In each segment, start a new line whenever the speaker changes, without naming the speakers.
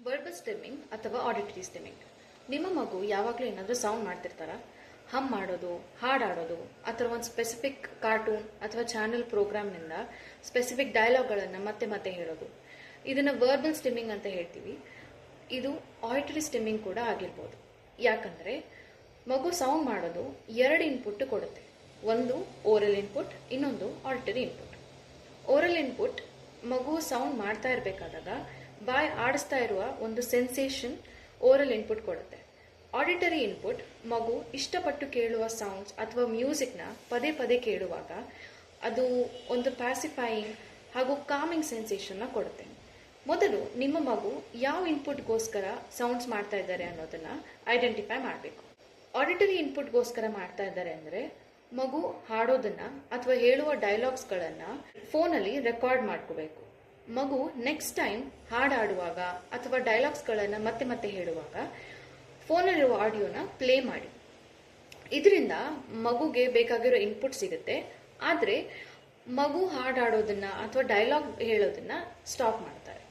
Verbal ಸ್ಟಿಮ್ಮಿಂಗ್ ಅಥವಾ auditory ಸ್ಟಿಮ್ಮಿಂಗ್. ನಿಮ್ಮ ಮಗು ಯಾವಾಗಲೂ ಏನಾದರೂ ಸೌಂಡ್ ಮಾಡ್ತಿರ್ತಾರ? ಹಮ್ ಮಾಡೋದು, ಹಾಡಾಡೋದು, ಅಥವಾ ಒಂದು ಸ್ಪೆಸಿಫಿಕ್ ಕಾರ್ಟೂನ್ ಅಥವಾ ಚಾನೆಲ್ ಪ್ರೋಗ್ರಾಮ್ನಿಂದ ಸ್ಪೆಸಿಫಿಕ್ ಡೈಲಾಗ್ಗಳನ್ನು ಮತ್ತೆ ಮತ್ತೆ ಹೇಳೋದು, ಇದನ್ನು ವರ್ಬಲ್ ಸ್ಟಿಮ್ಮಿಂಗ್ ಅಂತ ಹೇಳ್ತೀವಿ. ಇದು ಆಡಿಟರಿ ಸ್ಟಿಮ್ಮಿಂಗ್ ಕೂಡ ಆಗಿರ್ಬೋದು. ಯಾಕಂದರೆ ಮಗು ಸೌಂಡ್ ಮಾಡೋದು ಎರಡು ಇನ್ಪುಟ್ ಕೊಡುತ್ತೆ. ಒಂದು ಓರಲ್ ಇನ್ಪುಟ್, ಇನ್ನೊಂದು ಆಡಿಟರಿ ಇನ್ಪುಟ್. ಓರಲ್ ಇನ್ಪುಟ್ ಮಗು ಸೌಂಡ್ ಮಾಡ್ತಾ ಇರಬೇಕಾದಾಗ ಬಾಯ್ ಆಡಿಸ್ತಾ ಇರುವ ಒಂದು ಸೆನ್ಸೇಷನ್ ಓರಲ್ ಇನ್ಪುಟ್ ಕೊಡುತ್ತೆ. ಆಡಿಟರಿ ಇನ್ಪುಟ್ ಮಗು ಇಷ್ಟಪಟ್ಟು ಕೇಳುವ ಸೌಂಡ್ಸ್ ಅಥವಾ ಮ್ಯೂಸಿಕ್ನ ಪದೇ ಪದೇ ಕೇಳುವಾಗ ಅದು ಒಂದು ಪ್ಯಾಸಿಫೈಯಿಂಗ್ ಹಾಗೂ ಕಾಮಿಂಗ್ ಸೆನ್ಸೇಷನ್ನ ಕೊಡುತ್ತೆ. ಮೊದಲು ನಿಮ್ಮ ಮಗು ಯಾವ ಇನ್ಪುಟ್ಗೋಸ್ಕರ ಸೌಂಡ್ಸ್ ಮಾಡ್ತಾ ಇದ್ದಾರೆ ಅನ್ನೋದನ್ನ ಐಡೆಂಟಿಫೈ ಮಾಡಬೇಕು. ಆಡಿಟರಿ ಇನ್ಪುಟ್ಗೋಸ್ಕರ ಮಾಡ್ತಾ ಇದ್ದಾರೆ ಅಂದರೆ ಮಗು ಹಾಡೋದನ್ನ ಅಥವಾ ಹೇಳುವ ಡೈಲಾಗ್ಸ್ಗಳನ್ನು ಫೋನಲ್ಲಿ ರೆಕಾರ್ಡ್ ಮಾಡ್ಕೋಬೇಕು. ಮಗು ನೆಕ್ಸ್ಟ್ ಟೈಮ್ ಹಾಡಾಡುವಾಗ ಅಥವಾ ಡೈಲಾಗ್ಸ್ಗಳನ್ನು ಮತ್ತೆ ಮತ್ತೆ ಹೇಳುವಾಗ ಫೋನಲ್ಲಿರುವ ಆಡಿಯೋನ ಪ್ಲೇ ಮಾಡಿ. ಇದರಿಂದ ಮಗುಗೆ ಬೇಕಾಗಿರೋ ಇನ್ಪುಟ್ ಸಿಗುತ್ತೆ. ಆದರೆ ಮಗು ಹಾಡಾಡೋದನ್ನ ಅಥವಾ ಡೈಲಾಗ್ ಹೇಳೋದನ್ನ ಸ್ಟಾಪ್ ಮಾಡ್ತಾರೆ.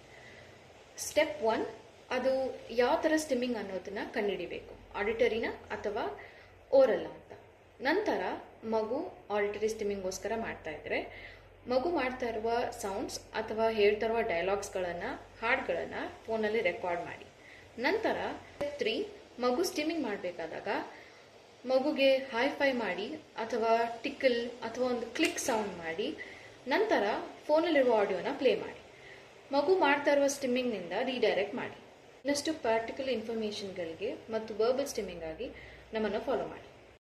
ಸ್ಟೆಪ್ 1, ಅದು ಯಾವ ಥರ ಸ್ಟಿಮ್ಮಿಂಗ್ ಅನ್ನೋದನ್ನ ಕಂಡುಹಿಡಿಬೇಕು, ಆಡಿಟರಿನ ಅಥವಾ ಓರಲ್ಲ ಅಂತ. ನಂತರ ಮಗು ಆಡಿಟರಿ ಸ್ಟಿಮ್ಮಿಂಗ್ಗೋಸ್ಕರ ಮಾಡ್ತಾ ಇದ್ರೆ ಮಗು ಮಾಡ್ತಾ ಇರುವ ಸೌಂಡ್ಸ್ ಅಥವಾ ಹೇಳ್ತಾ ಇರುವ ಡೈಲಾಗ್ಸ್ಗಳನ್ನು, ಹಾಡುಗಳನ್ನು ಫೋನಲ್ಲಿ ರೆಕಾರ್ಡ್ ಮಾಡಿ. ನಂತರ ಸ್ಟೆಪ್ 3, ಮಗು ಸ್ಟಿಮ್ಮಿಂಗ್ ಮಾಡಬೇಕಾದಾಗ ಮಗುಗೆ ಹೈ-ಫೈ ಮಾಡಿ ಅಥವಾ ಟಿಕಲ್ ಅಥವಾ ಒಂದು ಕ್ಲಿಕ್ ಸೌಂಡ್ ಮಾಡಿ ನಂತರ ಫೋನಲ್ಲಿರುವ ಆಡಿಯೋನ ಪ್ಲೇ ಮಾಡಿ. ಮಗು ಮಾಡ್ತಾ ಇರುವ ಸ್ಟಿಮ್ಮಿಂಗ್ನಿಂದ ರೀಡೈರೆಕ್ಟ್ ಮಾಡಿ. ಇನ್ನಷ್ಟು ಪ್ರಾಕ್ಟಿಕಲ್ ಇನ್ಫಾರ್ಮೇಷನ್ಗಳಿಗೆ ಮತ್ತು ವರ್ಬಲ್ ಸ್ಟಿಮ್ಮಿಂಗ್ ಆಗಿ ನಮ್ಮನ್ನು ಫಾಲೋ ಮಾಡಿ.